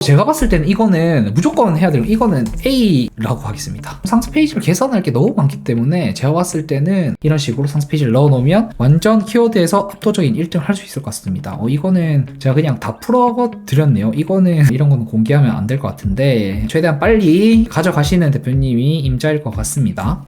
제가 봤을 때는 이거는 무조건 해야 되고 이거는 A라고 하겠습니다. 상세 페이지를 개선할 게 너무 많기 때문에 제가 봤을 때는 이런 식으로 상세 페이지를 넣어놓으면 완전 키워드에서 압도적인 1등을 할 수 있을 것 같습니다. 이거는 제가 그냥 다 풀어드렸네요. 이거는 이런 거는 공개하면 안 될 것 같은데 최대한 빨리 가져가시는 대표님이 임자일 것 같습니다.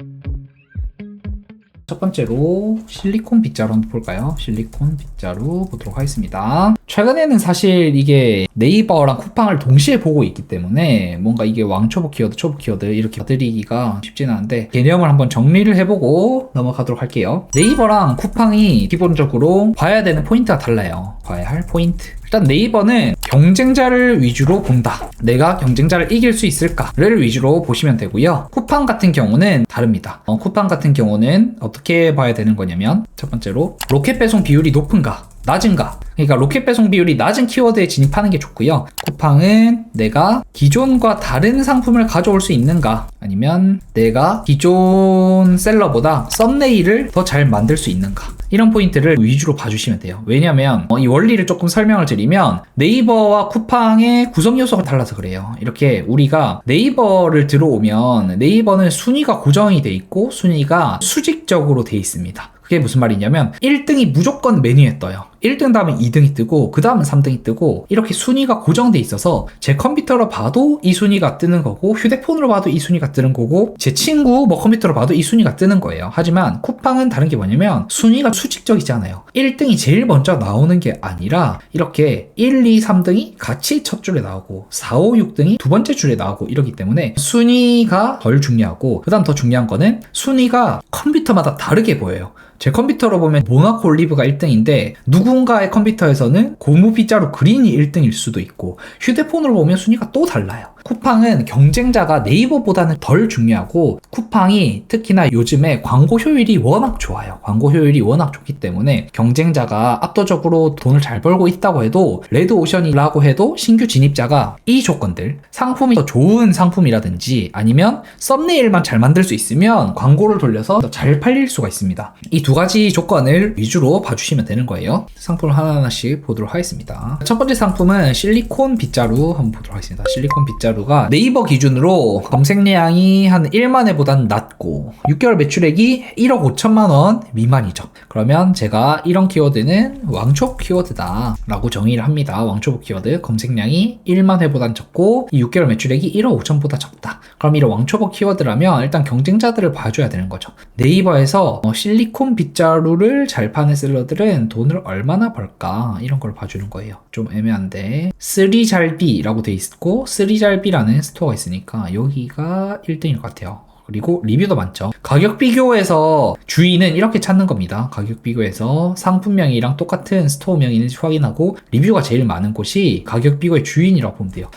첫 번째로 실리콘 빗자루 한번 볼까요? 실리콘 빗자루 보도록 하겠습니다. 최근에는 사실 이게 네이버랑 쿠팡을 동시에 보고 있기 때문에 뭔가 이게 왕초보 키워드, 초보 키워드 이렇게 봐드리기가 쉽지는 않은데 개념을 한번 정리를 해보고 넘어가도록 할게요. 네이버랑 쿠팡이 기본적으로 봐야 되는 포인트가 달라요. 봐야 할 포인트. 일단 네이버는 경쟁자를 위주로 본다. 내가 경쟁자를 이길 수 있을까를 위주로 보시면 되고요. 쿠팡 같은 경우는 다릅니다. 쿠팡 같은 경우는 어떻게 봐야 되는 거냐면 첫 번째로 로켓 배송 비율이 높은가 낮은가. 그러니까 로켓 배송 비율이 낮은 키워드에 진입하는 게 좋고요. 쿠팡은 내가 기존과 다른 상품을 가져올 수 있는가, 아니면 내가 기존 셀러보다 썸네일을 더 잘 만들 수 있는가, 이런 포인트를 위주로 봐주시면 돼요. 왜냐면 이 원리를 조금 설명을 드리면 네이버와 쿠팡의 구성 요소가 달라서 그래요. 이렇게 우리가 네이버를 들어오면 네이버는 순위가 고정이 돼 있고 순위가 수직적으로 돼 있습니다. 그게 무슨 말이냐면 1등이 무조건 메뉴에 떠요. 1등 다음에 2등이 뜨고 그 다음은 3등이 뜨고 이렇게 순위가 고정돼 있어서 제 컴퓨터로 봐도 이 순위가 뜨는 거고 휴대폰으로 봐도 이 순위가 뜨는 거고 제 친구 컴퓨터로 봐도 이 순위가 뜨는 거예요. 하지만 쿠팡은 다른 게 뭐냐면 순위가 수직적이잖아요. 1등이 제일 먼저 나오는 게 아니라 이렇게 1, 2, 3등이 같이 첫 줄에 나오고 4, 5, 6등이 두 번째 줄에 나오고 이러기 때문에 순위가 덜 중요하고, 그 다음 더 중요한 거는 순위가 컴퓨터마다 다르게 보여요. 제 컴퓨터로 보면 모나코 올리브가 1등인데 누군가의 컴퓨터에서는 고무 빗자루 그린이 1등일 수도 있고 휴대폰으로 보면 순위가 또 달라요. 쿠팡은 경쟁자가 네이버보다는 덜 중요하고 쿠팡이 특히나 요즘에 광고 효율이 워낙 좋아요. 광고 효율이 워낙 좋기 때문에 경쟁자가 압도적으로 돈을 잘 벌고 있다고 해도 레드오션이라고 해도 신규 진입자가 이 조건들, 상품이 더 좋은 상품이라든지 아니면 썸네일만 잘 만들 수 있으면 광고를 돌려서 더 잘 팔릴 수가 있습니다. 이 두 가지 조건을 위주로 봐주시면 되는 거예요. 상품을 하나하나씩 보도록 하겠습니다. 첫 번째 상품은 실리콘 빗자루 한번 보도록 하겠습니다. 실리콘 빗자루가 네이버 기준으로 검색량이 한 1만 회보다는 낮고 6개월 매출액이 1억 5천만 원 미만이죠. 그러면 제가 이런 키워드는 왕초보 키워드다 라고 정의를 합니다. 왕초보 키워드 검색량이 1만 회보다는 적고 6개월 매출액이 1억 5천보다 적다. 그럼 이런 왕초보 키워드라면 일단 경쟁자들을 봐줘야 되는 거죠. 네이버에서 실리콘 빗자루를 잘 파는 셀러들은 돈을 얼마나 벌까 이런 걸 봐주는 거예요. 좀 애매한데 쓰리잘비라고 돼 있고 쓰리잘비라는 스토어가 있으니까 여기가 1등일 것 같아요. 그리고 리뷰도 많죠. 가격 비교에서 주인은 이렇게 찾는 겁니다. 가격 비교에서 상품명이랑 똑같은 스토어명이 있는지 확인하고 리뷰가 제일 많은 곳이 가격 비교의 주인이라고 보면 돼요.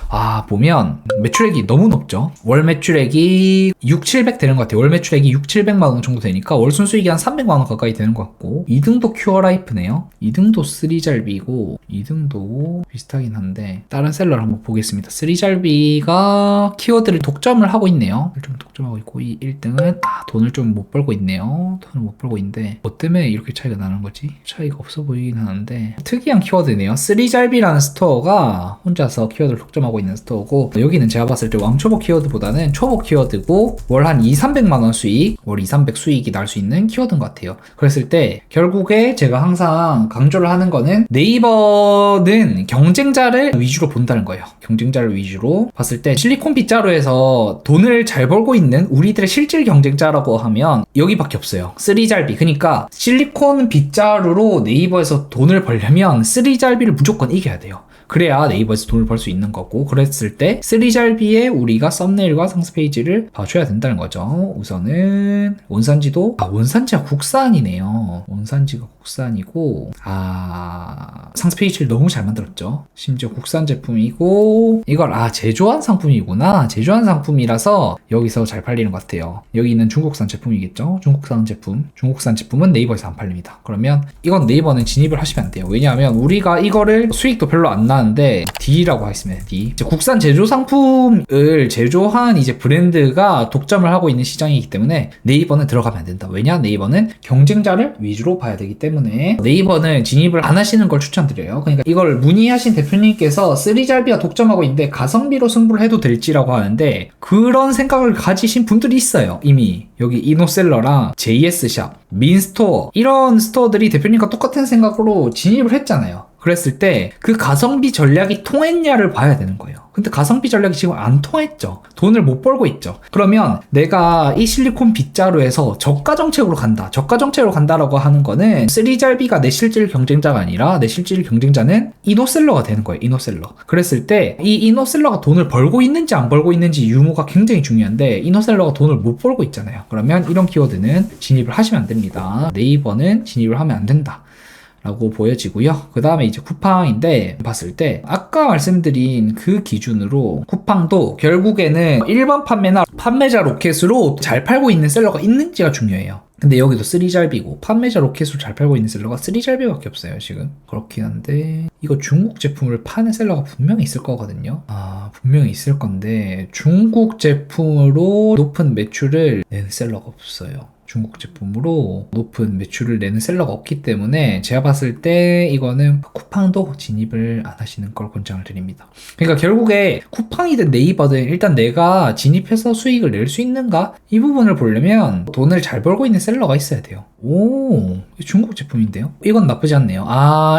보면 매출액이 너무 높죠. 월 매출액이 6, 700 되는 것 같아요. 월 매출액이 6, 700만 원 정도 되니까 월 순수익이 한 300만 원 가까이 되는 것 같고 2등도 큐어라이프네요. 2등도 쓰리잘비고 2등도 비슷하긴 한데 다른 셀러를 한번 보겠습니다. 쓰리잘비가 키워드를 독점을 하고 있네요. 좀 독점하고 있고 이 1등은 돈을 좀 못 벌고 있네요. 돈을 못 벌고 있는데 뭐 때문에 이렇게 차이가 나는 거지? 차이가 없어 보이긴 하는데 특이한 키워드네요. 쓰리잘비라는 스토어가 혼자서 키워드를 독점하고 있는 스토어고 여기는 제가 봤을 때 왕초보 키워드보다는 초보 키워드고 월 한 2, 300만 원 수익, 월 2, 300 수익이 날 수 있는 키워드인 것 같아요. 그랬을 때 결국에 제가 항상 강조를 하는 거는 네이버는 경쟁자를 위주로 본다는 거예요. 경쟁자를 위주로 봤을 때 실리콘 빗자루에서 돈을 잘 벌고 있는 우리들의 실질 경쟁자라고 하면 여기밖에 없어요. 쓰리잘비. 그러니까 실리콘 빗자루로 네이버에서 돈을 벌려면 쓰리잘비를 무조건 이겨야 돼요. 그래야 네이버에서 돈을 벌 수 있는 거고, 그랬을 때 쓰리잘비에 우리가 썸네일과 상세 페이지를 봐줘야 된다는 거죠. 우선은 원산지도 원산지가 국산이네요. 원산지가 국산이고 상세 페이지를 너무 잘 만들었죠. 심지어 국산 제품이고 이걸 제조한 상품이구나. 제조한 상품이라서 여기서 잘 팔리는 것 같아요. 여기는 중국산 제품이겠죠. 중국산 제품은 네이버에서 안 팔립니다. 그러면 이건 네이버는 진입을 하시면 안 돼요. 왜냐하면 우리가 이거를 수익도 별로 안 나는데 D라고 하겠습니다. D. 이제 국산 제조 상품을 제조한 이제 브랜드가 독점을 하고 있는 시장이기 때문에 네이버는 들어가면 안 된다. 왜냐? 네이버는 경쟁자를 위주로 봐야 되기 때문에 네이버는 진입을 안 하시는 걸 추천드려요. 그러니까 이걸 문의하신 대표님께서 쓰리잘비가 독점하고 있는데 가성비로 승부를 해도 될지라고 하는데 그런 생각을 가지신 분들이 있어요. 이미 여기 이노셀러랑 JS샵, 민스토어 이런 스토어들이 대표님과 똑같은 생각으로 진입을 했잖아요. 그랬을 때 그 가성비 전략이 통했냐를 봐야 되는 거예요. 근데 가성비 전략이 지금 안 통했죠. 돈을 못 벌고 있죠. 그러면 내가 이 실리콘 빗자루에서 저가 정책으로 간다. 저가 정책으로 간다라고 하는 거는 쓰리잘비가 내 실질 경쟁자가 아니라 내 실질 경쟁자는 이노셀러가 되는 거예요. 이노셀러. 그랬을 때 이 이노셀러가 돈을 벌고 있는지 안 벌고 있는지 유무가 굉장히 중요한데 이노셀러가 돈을 못 벌고 있잖아요. 그러면 이런 키워드는 진입을 하시면 안 됩니다. 네이버는 진입을 하면 안 된다. 라고 보여지고요. 그 다음에 이제 쿠팡인데 봤을 때 아까 말씀드린 그 기준으로 쿠팡도 결국에는 일반 판매나 판매자 로켓으로 잘 팔고 있는 셀러가 있는지가 중요해요. 근데 여기도 쓰리잘비고 판매자 로켓으로 잘 팔고 있는 셀러가 쓰리잘비밖에 없어요 지금. 그렇긴 한데 이거 중국 제품을 파는 셀러가 분명히 있을 거거든요. 분명히 있을 건데 중국 제품으로 높은 매출을 내는 셀러가 없어요. 중국 제품으로 높은 매출을 내는 셀러가 없기 때문에 제가 봤을 때 이거는 쿠팡도 진입을 안 하시는 걸 권장을 드립니다. 그러니까 결국에 쿠팡이든 네이버든 일단 내가 진입해서 수익을 낼 수 있는가? 이 부분을 보려면 돈을 잘 벌고 있는 셀러가 있어야 돼요. 오, 중국 제품인데요? 이건 나쁘지 않네요.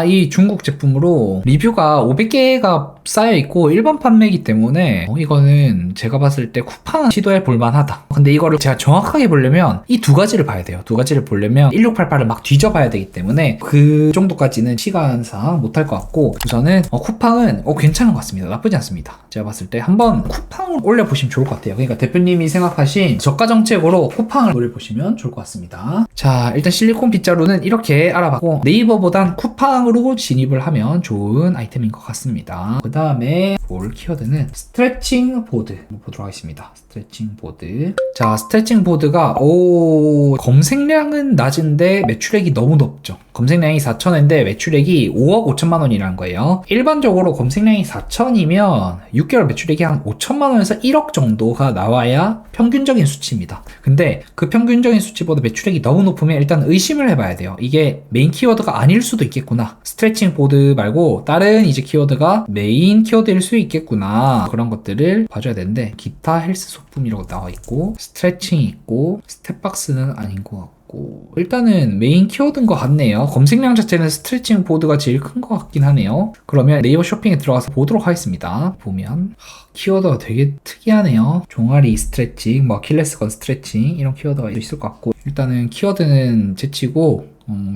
이 중국 제품으로 리뷰가 500개가 쌓여있고 일반 판매이기 때문에 이거는 제가 봤을 때 쿠팡은 시도해 볼만하다. 근데 이거를 제가 정확하게 보려면 이 두 가지를 봐야 돼요. 두 가지를 보려면 1688을 막 뒤져봐야 되기 때문에 그 정도까지는 시간상 못할 것 같고 우선은 쿠팡은 괜찮은 것 같습니다. 나쁘지 않습니다. 제가 봤을 때 한번 쿠팡을 올려보시면 좋을 것 같아요. 그러니까 대표님이 생각하신 저가 정책으로 쿠팡을 올려보시면 좋을 것 같습니다. 자, 일단 실리콘 빗자루는 이렇게 알아봤고 네이버보단 쿠팡으로 진입을 하면 좋은 아이템인 것 같습니다. 그 다음에 볼 키워드는 스트레칭 보드 보도록 하겠습니다. 스트레칭 보드. 자, 스트레칭 보드가 검색량은 낮은데 매출액이 너무 높죠. 검색량이 4천인데 매출액이 5억 5천만 원이라는 거예요. 일반적으로 검색량이 4천이면 6개월 매출액이 한 5천만 원에서 1억 정도가 나와야 평균적인 수치입니다. 근데 그 평균적인 수치보다 매출액이 너무 높으면 일단 의심을 해봐야 돼요. 이게 메인 키워드가 아닐 수도 있겠구나. 스트레칭 보드 말고 다른 이제 키워드가 메인 키워드일 수 있겠구나. 그런 것들을 봐줘야 되는데 기타 헬스 소품이라고 나와 있고 스트레칭이 있고 스텝박스는 아닌 것 같고 일단은 메인 키워드인 것 같네요. 검색량 자체는 스트레칭 보드가 제일 큰 것 같긴 하네요. 그러면 네이버 쇼핑에 들어가서 보도록 하겠습니다. 보면 키워드가 되게 특이하네요. 종아리 스트레칭, 킬레스건 스트레칭 이런 키워드가 있을 것 같고 일단은 키워드는 제치고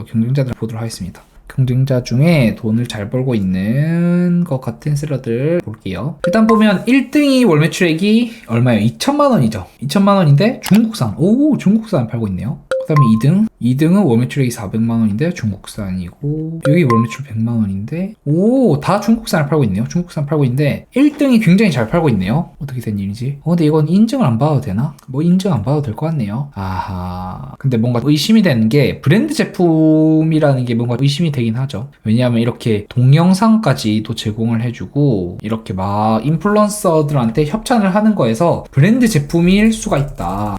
경쟁자들 보도록 하겠습니다. 경쟁자 중에 돈을 잘 벌고 있는 것 같은 셀러들 볼게요. 일단 보면 1등이 월 매출액이 얼마예요? 2천만 원이죠. 2천만 원인데 중국산. 중국산 팔고 있네요. 그 다음에 2등은 월 매출액이 400만 원인데 중국산이고 여기 월 매출 100만 원인데 다 중국산을 팔고 있네요. 중국산 팔고 있는데 1등이 굉장히 잘 팔고 있네요. 어떻게 된 일인지. 근데 이건 인증을 안 받아도 되나? 인증 안 받아도 될 것 같네요. 근데 뭔가 의심이 되는 게 브랜드 제품이라는 게 뭔가 의심이 되긴 하죠. 왜냐하면 이렇게 동영상까지도 제공을 해주고 이렇게 막 인플루언서들한테 협찬을 하는 거에서 브랜드 제품일 수가 있다.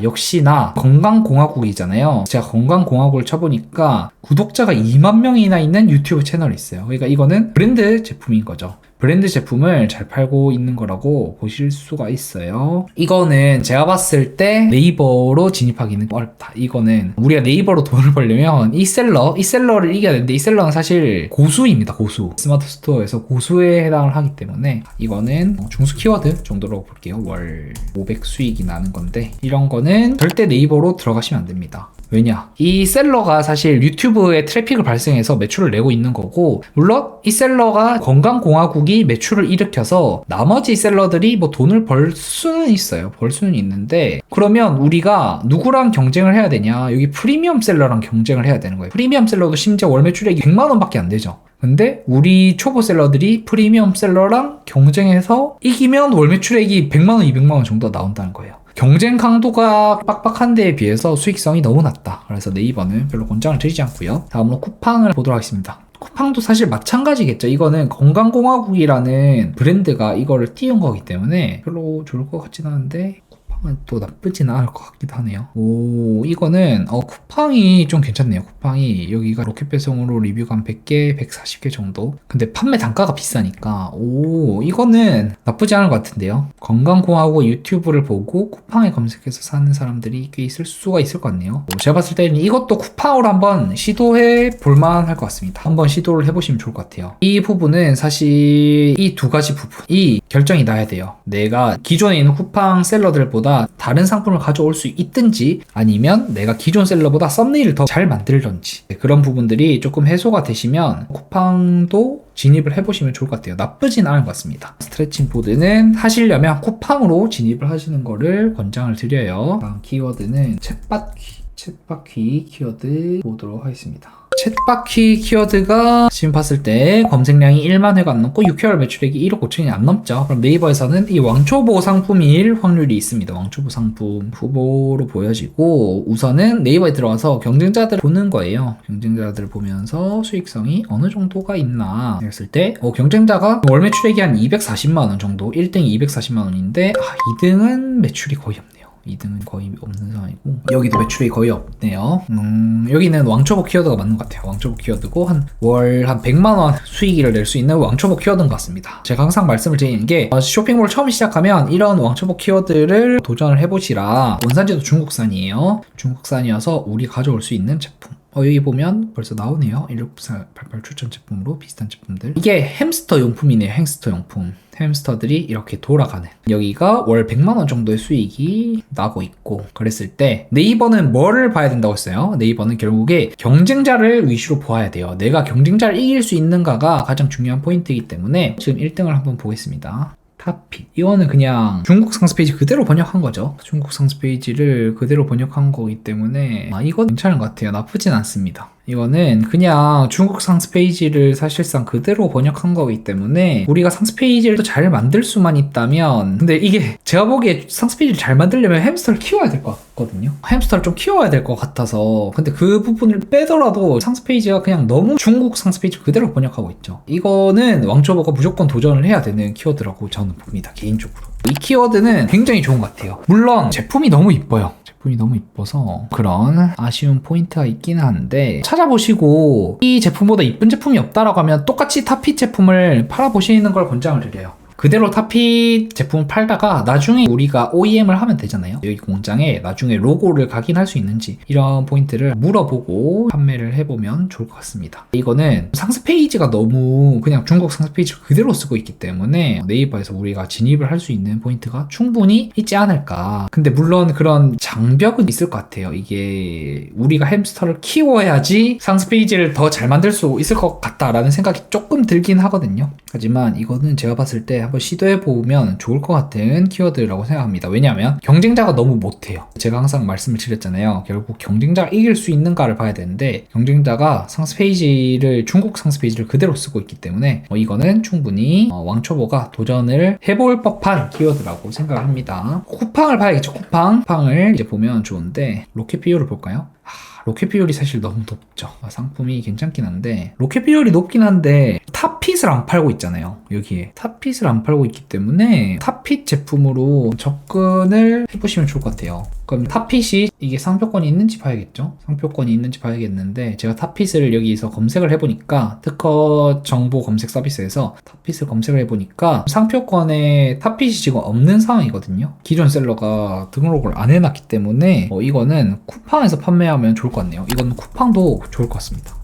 역시나 건강공화국이잖아요. 제가 건강공화국을 쳐보니까 구독자가 2만 명이나 있는 유튜브 채널이 있어요. 그러니까 이거는 브랜드 제품인 거죠. 브랜드 제품을 잘 팔고 있는 거라고 보실 수가 있어요. 이거는 제가 봤을 때 네이버로 진입하기는 어렵다. 이거는 우리가 네이버로 돈을 벌려면 이 셀러를 이겨야 되는데 이 셀러는 사실 고수입니다. 고수. 스마트 스토어에서 고수에 해당을 하기 때문에 이거는 중수 키워드 정도로 볼게요. 월 500 수익이 나는 건데 이런 거는 절대 네이버로 들어가시면 안 됩니다. 왜냐? 이 셀러가 사실 유튜브에 트래픽을 발생해서 매출을 내고 있는 거고 물론 이 셀러가 건강공화국이 매출을 일으켜서 나머지 셀러들이 돈을 벌 수는 있어요. 벌 수는 있는데 그러면 우리가 누구랑 경쟁을 해야 되냐? 여기 프리미엄 셀러랑 경쟁을 해야 되는 거예요. 프리미엄 셀러도 심지어 월 매출액이 100만 원밖에 안 되죠. 근데 우리 초보 셀러들이 프리미엄 셀러랑 경쟁해서 이기면 월 매출액이 100만 원, 200만 원 정도 나온다는 거예요. 경쟁 강도가 빡빡한 데에 비해서 수익성이 너무 낮다. 그래서 네이버는 별로 권장을 드리지 않고요. 다음으로 쿠팡을 보도록 하겠습니다. 쿠팡도 사실 마찬가지겠죠. 이거는 건강공화국이라는 브랜드가 이거를 띄운 거기 때문에 별로 좋을 것 같진 않은데 쿠팡은 또 나쁘진 않을 것 같기도 하네요. 오, 이거는 쿠팡이 좀 괜찮네요. 쿠팡이 여기가 로켓 배송으로 리뷰가 한 100개, 140개 정도. 근데 판매 단가가 비싸니까 오, 이거는 나쁘지 않을 것 같은데요. 건강공화국 유튜브를 보고 쿠팡에 검색해서 사는 사람들이 꽤 있을 수가 있을 것 같네요. 제가 봤을 때는 이것도 쿠팡으로 한번 시도해 볼만 할 것 같습니다. 한번 시도를 해보시면 좋을 것 같아요. 이 부분은 사실 이 두 가지 부분이 결정이 나야 돼요. 내가 기존에 있는 쿠팡 셀러들보다 다른 상품을 가져올 수 있든지 아니면 내가 기존 셀러보다 썸네일을 더 잘 만들던지 그런 부분들이 조금 해소가 되시면 쿠팡도 진입을 해보시면 좋을 것 같아요. 나쁘진 않은 것 같습니다. 스트레칭 보드는 하시려면 쿠팡으로 진입을 하시는 거를 권장을 드려요. 다음 키워드는 챗바퀴 키워드 보도록 하겠습니다. 챗바퀴 키워드가 지금 봤을 때 검색량이 1만 회가 안 넘고 6개월 매출액이 1억 5천이 안 넘죠. 그럼 네이버에서는 이 왕초보 상품일 확률이 있습니다. 왕초보 상품 후보로 보여지고 우선은 네이버에 들어가서 경쟁자들을 보는 거예요. 경쟁자들을 보면서 수익성이 어느 정도가 있나 했을 때 경쟁자가 월 매출액이 한 240만 원 정도, 1등이 240만 원인데 2등은 매출이 거의 없네요. 2등은 거의 없는 상황이고 여기도 매출이 거의 없네요. 여기는 왕초보 키워드가 맞는 것 같아요. 왕초보 키워드고 월 한 100만원 수익을 낼 수 있는 왕초보 키워드인 것 같습니다. 제가 항상 말씀을 드리는 게 쇼핑몰 처음 시작하면 이런 왕초보 키워드를 도전을 해보시라. 원산지도 중국산이에요. 중국산이어서 우리 가져올 수 있는 제품. 여기 보면 벌써 나오네요. 1688 추천 제품으로 비슷한 제품들. 이게 햄스터 용품이네요. 햄스터 용품. 햄스터들이 이렇게 돌아가는. 여기가 월 100만원 정도의 수익이 나고 있고 그랬을 때 네이버는 뭐를 봐야 된다고 했어요? 네이버는 결국에 경쟁자를 위주로 보아야 돼요. 내가 경쟁자를 이길 수 있는가가 가장 중요한 포인트이기 때문에 지금 1등을 한번 보겠습니다. 탑핏. 이거는 그냥 중국 상세 페이지 그대로 번역한 거죠. 중국 상세 페이지를 그대로 번역한 거기 때문에 이건 괜찮은 것 같아요. 나쁘진 않습니다. 이거는 그냥 중국 상세 페이지를 사실상 그대로 번역한 거기 때문에 우리가 상세 페이지를 또 잘 만들 수만 있다면 근데 이게 제가 보기에 상세 페이지를 잘 만들려면 햄스터를 키워야 될 것 같거든요. 햄스터를 좀 키워야 될 것 같아서 근데 그 부분을 빼더라도 상세 페이지가 그냥 너무 중국 상세 페이지 그대로 번역하고 있죠. 이거는 왕초보가 무조건 도전을 해야 되는 키워드라고 저는 봅니다. 개인적으로. 이 키워드는 굉장히 좋은 것 같아요. 물론 제품이 너무 이뻐요. 제품이 너무 이뻐서 그런 아쉬운 포인트가 있긴 한데 찾아보시고 이 제품보다 이쁜 제품이 없다라고 하면 똑같이 탑핏 제품을 팔아보시는 걸 권장을 드려요. 그대로 탑핏 제품을 팔다가 나중에 우리가 OEM을 하면 되잖아요. 여기 공장에 나중에 로고를 각인할 수 있는지 이런 포인트를 물어보고 판매를 해보면 좋을 것 같습니다. 이거는 상세 페이지가 너무 그냥 중국 상세 페이지를 그대로 쓰고 있기 때문에 네이버에서 우리가 진입을 할 수 있는 포인트가 충분히 있지 않을까. 근데 물론 그런 장벽은 있을 것 같아요. 이게 우리가 햄스터를 키워야지 상세 페이지를 더 잘 만들 수 있을 것 같다라는 생각이 조금 들긴 하거든요. 하지만 이거는 제가 봤을 때 한번 시도해보면 좋을 것 같은 키워드라고 생각합니다. 왜냐하면 경쟁자가 너무 못해요. 제가 항상 말씀을 드렸잖아요. 결국 경쟁자가 이길 수 있는가를 봐야 되는데 경쟁자가 상세 페이지를 중국 상세 페이지를 그대로 쓰고 있기 때문에 이거는 충분히 왕초보가 도전을 해볼 법한 키워드라고 생각을 합니다. 쿠팡을 봐야겠죠. 쿠팡을 이제 보면 좋은데 로켓 비율을 볼까요? 로켓 비율이 사실 너무 높죠. 상품이 괜찮긴 한데 로켓 비율이 높긴 한데 탑핏을 안 팔고 있잖아요. 여기에 탑핏을 안 팔고 있기 때문에 탑핏 제품으로 접근을 해보시면 좋을 것 같아요. 그럼 탑핏이 이게 상표권이 있는지 봐야겠죠. 상표권이 있는지 봐야겠는데 제가 탑핏을 여기서 검색을 해보니까 특허 정보 검색 서비스에서 탑핏을 검색을 해보니까 상표권에 탑핏이 지금 없는 상황이거든요. 기존 셀러가 등록을 안 해놨기 때문에 이거는 쿠팡에서 판매하면 좋을 것 같네요. 이거는 쿠팡도 좋을 것 같습니다.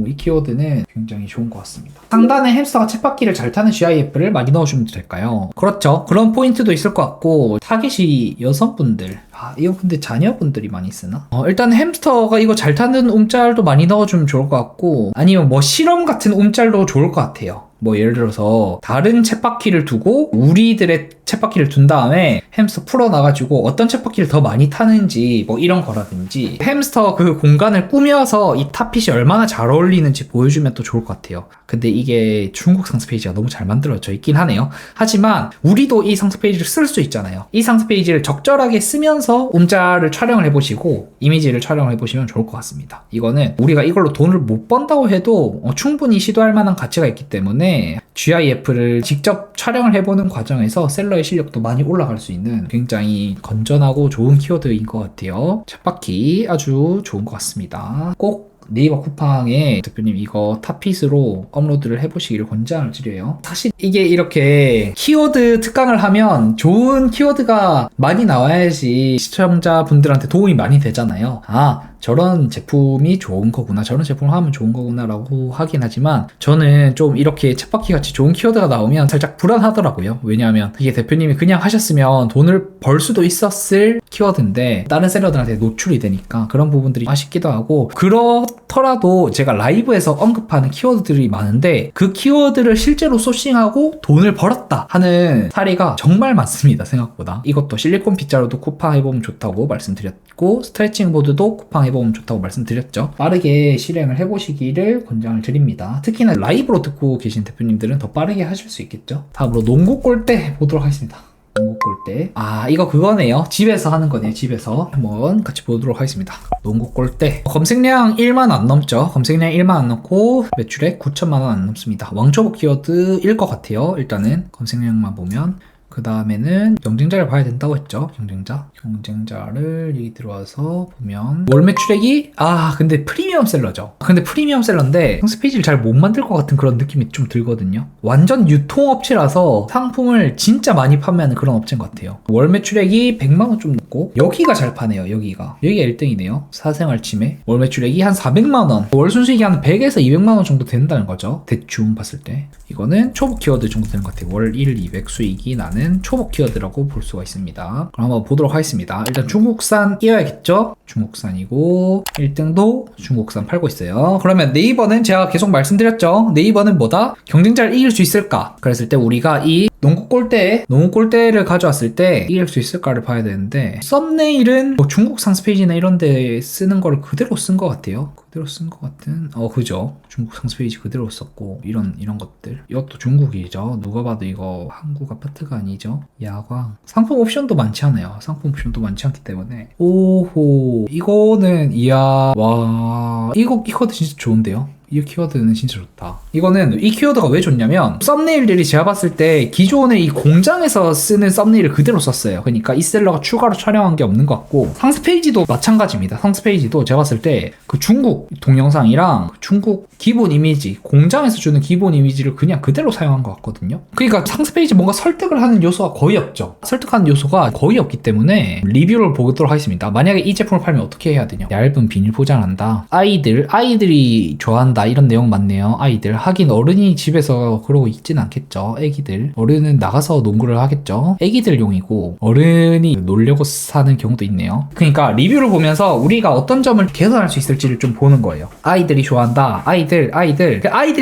이 키워드는 굉장히 좋은 것 같습니다. 상단에 햄스터가 쳇바퀴를 잘 타는 GIF를 많이 넣어주면 될까요? 그렇죠. 그런 포인트도 있을 것 같고 타깃이 여성분들 이거 근데 자녀분들이 많이 쓰나? 일단 햄스터가 이거 잘 타는 움짤도 많이 넣어주면 좋을 것 같고 아니면 뭐 실험 같은 움짤도 좋을 것 같아요. 뭐 예를 들어서 다른 쳇바퀴를 두고 우리들의 쳇바퀴를 둔 다음에 햄스터 풀어놔가지고 어떤 쳇바퀴를 더 많이 타는지 뭐 이런 거라든지 햄스터 그 공간을 꾸며서 이 탑핏이 얼마나 잘 어울리는지 보여주면 또 좋을 것 같아요. 근데 이게 중국 상세 페이지가 너무 잘 만들어져 있긴 하네요. 하지만 우리도 이 상세 페이지를 쓸 수 있잖아요. 이 상세 페이지를 적절하게 쓰면서 움짤을 촬영을 해보시고 이미지를 촬영을 해보시면 좋을 것 같습니다. 이거는 우리가 이걸로 돈을 못 번다고 해도 충분히 시도할 만한 가치가 있기 때문에 GIF를 직접 촬영을 해보는 과정에서 셀러의 실력도 많이 올라갈 수 있는 굉장히 건전하고 좋은 키워드인 것 같아요. 쳇바퀴 아주 좋은 것 같습니다. 꼭 네이버 쿠팡에 대표님 이거 탑핏으로 업로드를 해보시기를 권장을 드려요. 사실 이게 이렇게 키워드 특강을 하면 좋은 키워드가 많이 나와야지 시청자분들한테 도움이 많이 되잖아요. 저런 제품이 좋은 거구나, 저런 제품을 하면 좋은 거구나 라고 하긴 하지만 저는 좀 이렇게 쳇바퀴 같이 좋은 키워드가 나오면 살짝 불안하더라고요. 왜냐하면 이게 대표님이 그냥 하셨으면 돈을 벌 수도 있었을 키워드인데 다른 셀러들한테 노출이 되니까 그런 부분들이 아쉽기도 하고, 그렇더라도 제가 라이브에서 언급하는 키워드들이 많은데 그 키워드를 실제로 소싱하고 돈을 벌었다 하는 사례가 정말 많습니다. 생각보다. 이것도 실리콘 빗자루도 쿠팡 해보면 좋다고 말씀드렸고 스트레칭 보드도 쿠팡 해보면 좋다고 말씀드렸죠. 빠르게 실행을 해보시기를 권장을 드립니다. 특히나 라이브로 듣고 계신 대표님들은 더 빠르게 하실 수 있겠죠. 다음으로 농구 골대 보도록 하겠습니다. 농구 골대. 이거 그거네요. 집에서 하는 거네요. 집에서 한번 같이 보도록 하겠습니다. 농구 골대. 검색량 1만 안 넘죠. 검색량 1만 안 넘고 매출액 9천만 원 안 넘습니다. 왕초보 키워드일 것 같아요. 일단은 검색량만 보면. 그 다음에는 경쟁자를 봐야 된다고 했죠. 경쟁자를 여기 들어와서 보면 월 매출액이 근데 프리미엄 셀러죠. 근데 프리미엄 셀러인데 상세 페이지를 잘 못 만들 것 같은 그런 느낌이 좀 들거든요. 완전 유통업체라서 상품을 진짜 많이 판매하는 그런 업체인 것 같아요. 월 매출액이 100만원 좀 넘고 여기가 잘 파네요. 여기가 1등이네요. 사생활 침해. 월 매출액이 한 400만원, 월 순수익이 한 100에서 200만원 정도 된다는 거죠. 대충 봤을 때. 이거는 초보 키워드 정도 되는 것 같아요. 월 1, 200 수익이 나는 초보 키워드라고 볼 수가 있습니다. 그럼 한번 보도록 하겠습니다. 일단 중국산이어야겠죠? 중국산이고 1등도 중국산 팔고 있어요. 그러면 네이버는 제가 계속 말씀드렸죠. 네이버는 뭐다? 경쟁자를 이길 수 있을까? 그랬을 때 우리가 이 농구 골대를 가져왔을 때 이길 수 있을까를 봐야 되는데, 썸네일은 뭐 중국 상세 페이지나 이런 데 쓰는 거를 그대로 쓴 것 같아요. 그대로 쓴 것 같은 그죠. 중국 상세 페이지 그대로 썼고 이런 것들. 이것도 중국이죠. 누가 봐도 이거 한국 아파트가 아니죠. 야광. 상품 옵션도 많지 않아요. 상품 옵션도 많지 않기 때문에. 오호, 이거는 와, 이거 키워드 진짜 좋은데요. 이 키워드는 진짜 좋다. 이거는 이 키워드가 왜 좋냐면 썸네일들이 제가 봤을 때 기존의 이 공장에서 쓰는 썸네일을 그대로 썼어요. 그러니까 이 셀러가 추가로 촬영한 게 없는 것 같고, 상세 페이지도 마찬가지입니다. 상세 페이지도 제가 봤을 때 그 중국 동영상이랑 중국 기본 이미지, 공장에서 주는 기본 이미지를 그냥 그대로 사용한 것 같거든요. 그러니까 상세 페이지 뭔가 설득을 하는 요소가 거의 없죠. 설득하는 요소가 거의 없기 때문에 리뷰를 보도록 하겠습니다. 만약에 이 제품을 팔면 어떻게 해야 되냐. 얇은 비닐 포장한다. 아이들이 좋아한다. 이런 내용 많네요. 아이들. 하긴 어른이 집에서 그러고 있진 않겠죠. 애기들. 어른은 나가서 농구를 하겠죠. 애기들용이고 어른이 놀려고 사는 경우도 있네요. 그러니까 리뷰를 보면서 우리가 어떤 점을 개선할 수 있을지를 좀 보는 거예요. 아이들이 좋아한다. 아이들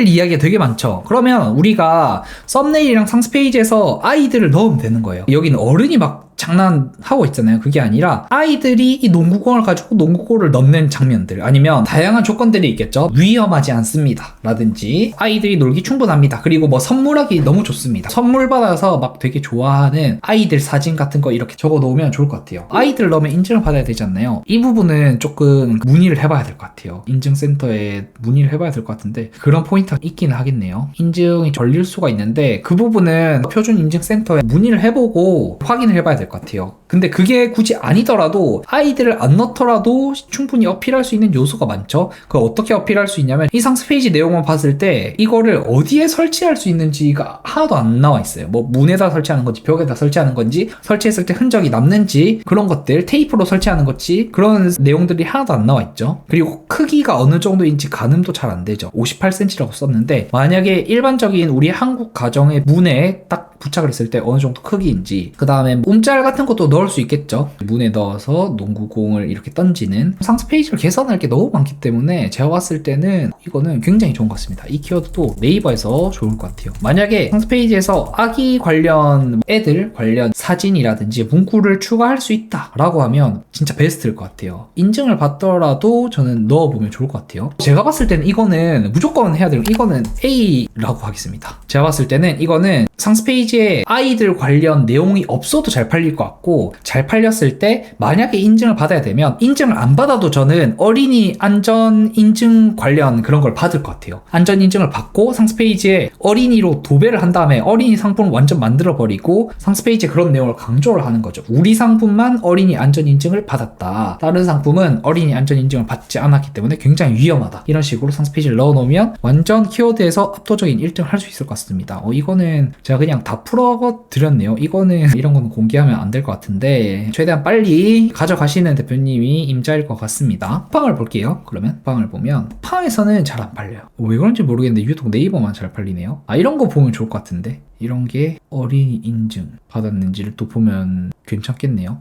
이야기가 되게 많죠. 그러면 우리가 썸네일이랑 상세 페이지에서 아이들을 넣으면 되는 거예요. 여기는 어른이 막 장난하고 있잖아요. 그게 아니라 아이들이 이 농구공을 가지고 농구골을 넣는 장면들, 아니면 다양한 조건들이 있겠죠. 위험하지 않습니다 라든지 아이들이 놀기 충분합니다. 그리고 뭐 선물하기 너무 좋습니다. 선물 받아서 막 되게 좋아하는 아이들 사진 같은 거 이렇게 적어 놓으면 좋을 것 같아요. 아이들 넣으면 인증을 받아야 되지 않나요? 이 부분은 조금 문의를 해봐야 될 것 같아요. 인증센터에 문의를 해봐야 될 것 같은데 그런 포인트가 있긴 하겠네요. 인증이 걸릴 수가 있는데 그 부분은 표준 인증센터에 문의를 해보고 확인을 해봐야 될 것 같아요. 근데 그게 굳이 아니더라도 아이들을 안 넣더라도 충분히 어필할 수 있는 요소가 많죠. 그걸 어떻게 어필할 수 있냐면 이 상세 페이지 내용만 봤을 때 이거를 어디에 설치할 수 있는지가 하나도 안 나와 있어요. 뭐 문에다 설치하는 건지 벽에다 설치하는 건지 설치했을 때 흔적이 남는지 그런 것들, 테이프로 설치하는 것지 그런 내용들이 하나도 안 나와 있죠. 그리고 크기가 어느 정도인지 가늠도 잘 안 되죠. 58cm라고 썼는데 만약에 일반적인 우리 한국 가정의 문에 딱 부착을 했을 때 어느 정도 크기인지, 그 다음에 움짤 같은 것도 넣을 수 있겠죠. 문에 넣어서 농구공을 이렇게 던지는 상세 페이지를 개선할 게 너무 많기 때문에 제가 봤을 때는 이거는 굉장히 좋은 것 같습니다. 이 키워드도 네이버에서 좋을 것 같아요. 만약에 상세 페이지에서 아기 관련 애들 관련 사진이라든지 문구를 추가할 수 있다 라고 하면 진짜 베스트일 것 같아요. 인증을 받더라도 저는 넣어보면 좋을 것 같아요. 제가 봤을 때는 이거는 무조건 해야 되는, 이거는 A라고 하겠습니다. 제가 봤을 때는 이거는 상세 페이지에 아이들 관련 내용이 없어도 잘 팔릴 것 같고, 잘 팔렸을 때 만약에 인증을 받아야 되면 인증을 안 받아도 저는 어린이 안전 인증 관련 그런 걸 받을 것 같아요. 안전 인증을 받고 상세 페이지에 어린이로 도배를 한 다음에 어린이 상품을 완전 만들어 버리고 상세 페이지에 그런 내용을 강조를 하는 거죠. 우리 상품만 어린이 안전 인증을 받았다, 다른 상품은 어린이 안전 인증을 받지 않았기 때문에 굉장히 위험하다, 이런 식으로 상세 페이지를 넣어 놓으면 완전 키워드에서 압도적인 1등을 할 수 있을 것 같습니다. 이거는 제가 그냥 다 풀어 드렸네요. 이거는 이런 건 공개하면 안 될 것 같은데 최대한 빨리 가져가시는 대표님이 임자일 것 같습니다. 쿠팡을 볼게요. 그러면 쿠팡을 보면 쿠팡에서는 잘 안 팔려요. 왜 그런지 모르겠는데 유독 네이버만 잘 팔리네요. 이런 거 보면 좋을 것 같은데, 이런 게 어린이 인증 받았는지를 또 보면 괜찮겠네요.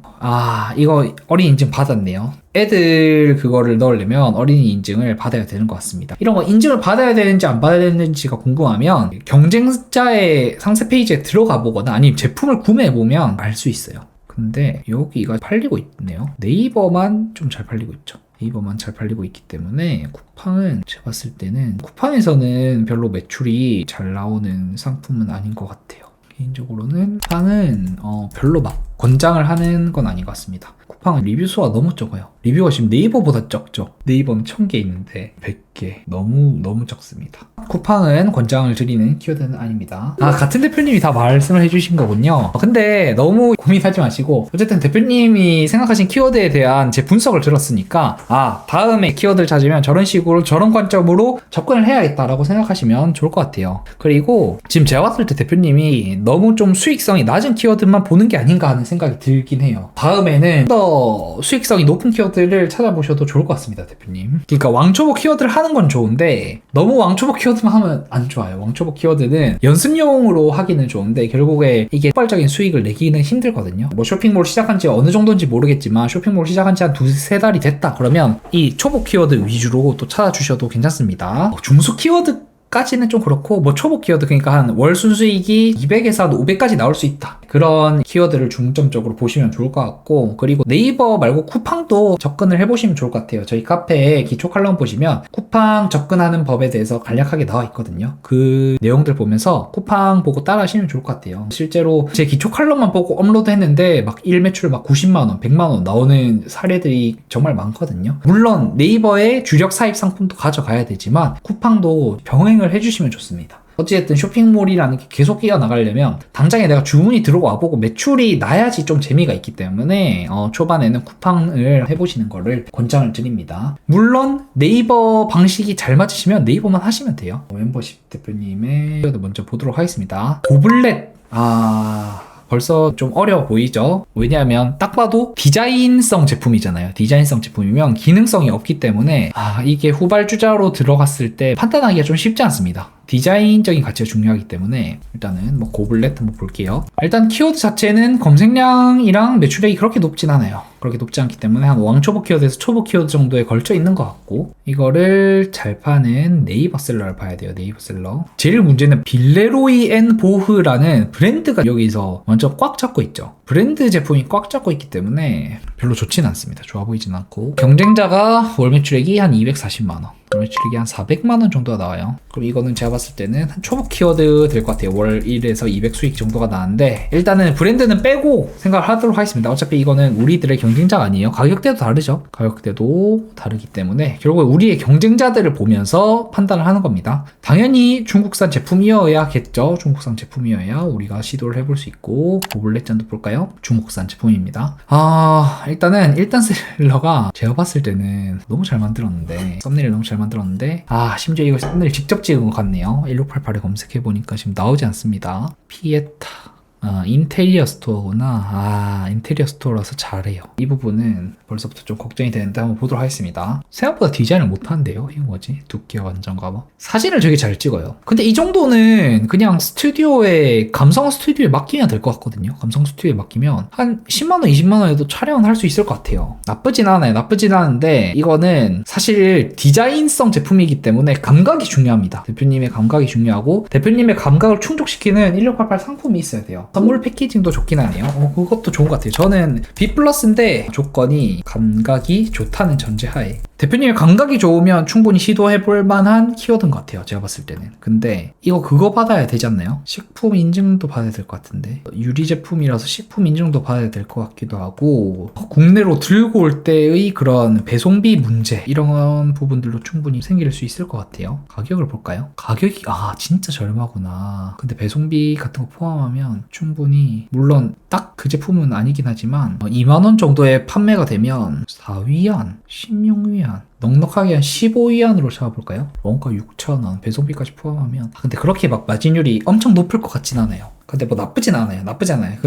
이거 어린이 인증 받았네요. 애들 그거를 넣으려면 어린이 인증을 받아야 되는 것 같습니다. 이런 거 인증을 받아야 되는지 안 받아야 되는지가 궁금하면 경쟁자의 상세 페이지에 들어가 보거나 아니면 제품을 구매해 보면 알 수 있어요. 근데 여기가 팔리고 있네요. 네이버만 좀 잘 팔리고 있죠. 네이버만 잘 팔리고 있기 때문에 쿠팡은 제가 봤을 때는 쿠팡에서는 별로 매출이 잘 나오는 상품은 아닌 것 같아요. 개인적으로는 쿠팡은 별로 막 권장을 하는 건 아닌 것 같습니다. 쿠팡은 리뷰 수가 너무 적어요. 리뷰가 지금 네이버보다 적죠. 네이버는 1000개 있는데 100개 너무 적습니다. 쿠팡은 권장을 드리는 키워드는 아닙니다. 같은 대표님이 다 말씀을 해주신 거군요. 근데 너무 고민하지 마시고 어쨌든 대표님이 생각하신 키워드에 대한 제 분석을 들었으니까 다음에 키워드를 찾으면 저런 식으로 저런 관점으로 접근을 해야겠다라고 생각하시면 좋을 것 같아요. 그리고 지금 제가 봤을 때 대표님이 너무 좀 수익성이 낮은 키워드만 보는 게 아닌가 하는 생각이 들긴 해요. 다음에는 더 수익성이 높은 키워드를 찾아보셔도 좋을 것 같습니다, 대표님. 그러니까 왕초보 키워드를 하는 건 좋은데 너무 왕초보 키워드만 하면 안 좋아요. 왕초보 키워드는 연습용으로 하기는 좋은데 결국에 이게 폭발적인 수익을 내기는 힘들거든요. 뭐 쇼핑몰 시작한 지 어느 정도인지 모르겠지만 쇼핑몰 시작한 지 한 두세 달이 됐다 그러면 이 초보 키워드 위주로 또 찾아주셔도 괜찮습니다. 중소 키워드 까지는 좀 그렇고, 뭐 초보 키워드, 그러니까 한 월 순수익이 200에서 한 500까지 나올 수 있다, 그런 키워드를 중점적으로 보시면 좋을 것 같고, 그리고 네이버 말고 쿠팡도 접근을 해보시면 좋을 것 같아요. 저희 카페에 기초 칼럼 보시면 쿠팡 접근하는 법에 대해서 간략하게 나와 있거든요. 그 내용들 보면서 쿠팡 보고 따라 하시면 좋을 것 같아요. 실제로 제 기초 칼럼만 보고 업로드 했는데 막 일매출 막 90만원, 100만원 나오는 사례들이 정말 많거든요. 물론 네이버의 주력 사입 상품도 가져가야 되지만 쿠팡도 병행을 해주시면 좋습니다. 어찌됐든 쇼핑몰이라는 게 계속 이어나가려면 당장에 내가 주문이 들어와 보고 매출이 나야지 좀 재미가 있기 때문에 초반에는 쿠팡을 해보시는 거를 권장을 드립니다. 물론 네이버 방식이 잘 맞으시면 네이버만 하시면 돼요. 멤버십 대표님의 키워드 먼저 보도록 하겠습니다. 고블렛, 벌써 좀 어려워 보이죠? 왜냐하면 딱 봐도 디자인성 제품이잖아요. 디자인성 제품이면 기능성이 없기 때문에 이게 후발주자로 들어갔을 때 판단하기가 좀 쉽지 않습니다. 디자인적인 가치가 중요하기 때문에 일단은 뭐 고블렛 한번 볼게요. 일단 키워드 자체는 검색량이랑 매출액이 그렇게 높진 않아요. 그렇게 높지 않기 때문에 한 왕초보 키워드에서 초보 키워드 정도에 걸쳐 있는 것 같고, 이거를 잘 파는 네이버 셀러를 봐야 돼요. 네이버 셀러. 제일 문제는 빌레로이 앤 보흐라는 브랜드가 여기서 완전 꽉 잡고 있죠. 브랜드 제품이 꽉 잡고 있기 때문에 별로 좋진 않습니다. 좋아 보이진 않고, 경쟁자가 월 매출액이 한 240만원, 매출액이 한 400만원 정도가 나와요. 그럼 이거는 제가 봤을 때는 한 초보 키워드 될 것 같아요. 월 1에서 200 수익 정도가 나는데, 일단은 브랜드는 빼고 생각을 하도록 하겠습니다. 어차피 이거는 우리들의 경쟁자가 아니에요. 가격대도 다르죠. 가격대도 다르기 때문에 결국 우리의 경쟁자들을 보면서 판단을 하는 겁니다. 당연히 중국산 제품이어야겠죠. 중국산 제품이어야 우리가 시도를 해볼 수 있고, 고블렛 잔도 볼까요? 중국산 제품입니다. 일단 셀러가 제가 봤을 때는 너무 잘 만들었는데, 썸네일 너무 잘 만들었는데, 심지어 이거 썸네일 직접 찍은 것 같네요. 1688에 검색해보니까 지금 나오지 않습니다. 피에타 인테리어 스토어구나. 인테리어 스토어라서 잘해요. 이 부분은 벌써부터 좀 걱정이 되는데 한번 보도록 하겠습니다. 생각보다 디자인을 못하는데요. 이거 뭐지? 두께와 완전가 봐. 사진을 되게 잘 찍어요. 근데 이 정도는 그냥 감성 스튜디오에 맡기면 될 것 같거든요. 감성 스튜디오에 맡기면 한 10만원, 20만원에도 촬영은 할 수 있을 것 같아요. 나쁘진 않아요. 나쁘진 않은데 이거는 사실 디자인성 제품이기 때문에 감각이 중요합니다. 대표님의 감각이 중요하고 대표님의 감각을 충족시키는 1688 상품이 있어야 돼요. 선물 패키징도 좋긴 하네요. 그것도 좋은 것 같아요. 저는 B 플러스인데 조건이 감각이 좋다는 전제하에 대표님의 감각이 좋으면 충분히 시도해볼 만한 키워드인 것 같아요. 제가 봤을 때는. 근데 이거 그거 받아야 되지 않나요? 식품 인증도 받아야 될 것 같은데 유리 제품이라서 식품 인증도 받아야 될 것 같기도 하고 국내로 들고 올 때의 그런 배송비 문제 이런 부분들도 충분히 생길 수 있을 것 같아요. 가격을 볼까요? 가격이 진짜 저렴하구나. 근데 배송비 같은 거 포함하면 충분히 물론 딱 그 제품은 아니긴 하지만 2만원 정도에 판매가 되면 4위안, 16위안 넉넉하게 한 15위안으로 잡아볼까요? 원가 6,000원, 배송비까지 포함하면 근데 그렇게 막 마진율이 엄청 높을 것 같진 않아요. 근데 뭐 나쁘진 않아요.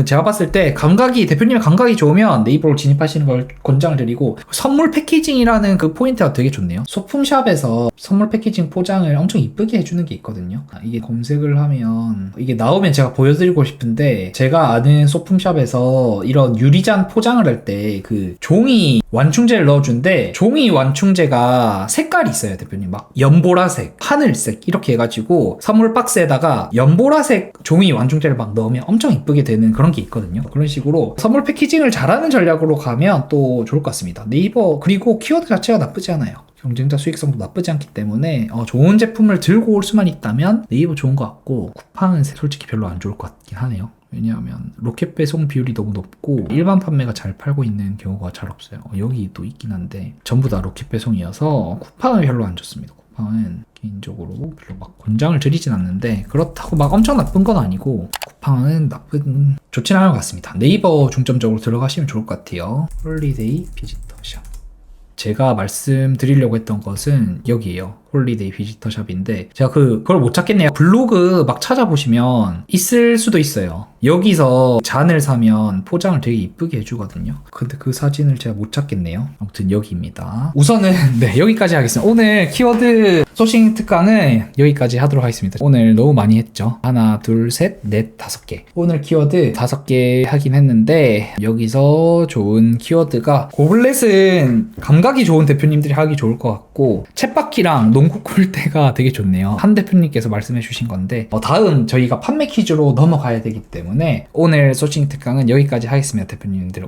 제가 봤을 때 대표님의 감각이 좋으면 네이버로 진입하시는 걸 권장을 드리고 선물 패키징이라는 그 포인트가 되게 좋네요. 소품샵에서 선물 패키징 포장을 엄청 이쁘게 해주는 게 있거든요. 이게 검색을 하면 이게 나오면 제가 보여드리고 싶은데 제가 아는 소품샵에서 이런 유리잔 포장을 할 때 그 종이 완충제를 넣어준데 종이 완충제가 색깔이 있어요. 대표님 막 연보라색, 하늘색 이렇게 해가지고 선물 박스에다가 연보라색 종이 완충제를 막 넣으면 엄청 이쁘게 되는 그런 게 있거든요. 그런 식으로 선물 패키징을 잘하는 전략으로 가면 또 좋을 것 같습니다. 네이버 그리고 키워드 자체가 나쁘지 않아요. 경쟁자 수익성도 나쁘지 않기 때문에 좋은 제품을 들고 올 수만 있다면 네이버 좋은 것 같고 쿠팡은 솔직히 별로 안 좋을 것 같긴 하네요. 왜냐하면 로켓 배송 비율이 너무 높고 일반 판매가 잘 팔고 있는 경우가 잘 없어요. 여기 또 있긴 한데 전부 다 로켓 배송이어서 쿠팡은 별로 안 좋습니다. 쿠팡은 개인적으로 별로 막 권장을 드리진 않는데 그렇다고 막 엄청 나쁜 건 아니고 쿠팡은 좋진 않은 것 같습니다. 네이버 중점적으로 들어가시면 좋을 것 같아요. 홀리데이 비지터 샵. 제가 말씀드리려고 했던 것은 여기에요. 홀리데이 비지터 샵인데 제가 그걸 못 찾겠네요. 블로그 막 찾아보시면 있을 수도 있어요. 여기서 잔을 사면 포장을 되게 이쁘게 해주거든요. 근데 그 사진을 제가 못 찾겠네요. 아무튼 여기입니다. 우선은 여기까지 하겠습니다. 오늘 키워드 소싱 특강은 여기까지 하도록 하겠습니다. 오늘 너무 많이 했죠. 하나, 둘, 셋, 넷, 5개. 오늘 키워드 5개 하긴 했는데 여기서 좋은 키워드가 고블렛은 감각이 좋은 대표님들이 하기 좋을 것 같고 챗바퀴랑 농구 콜대가 되게 좋네요. 한 대표님께서 말씀해 주신 건데 다음 저희가 판매 퀴즈로 넘어가야 되기 때문에 오늘 소싱 특강은 여기까지 하겠습니다. 대표님들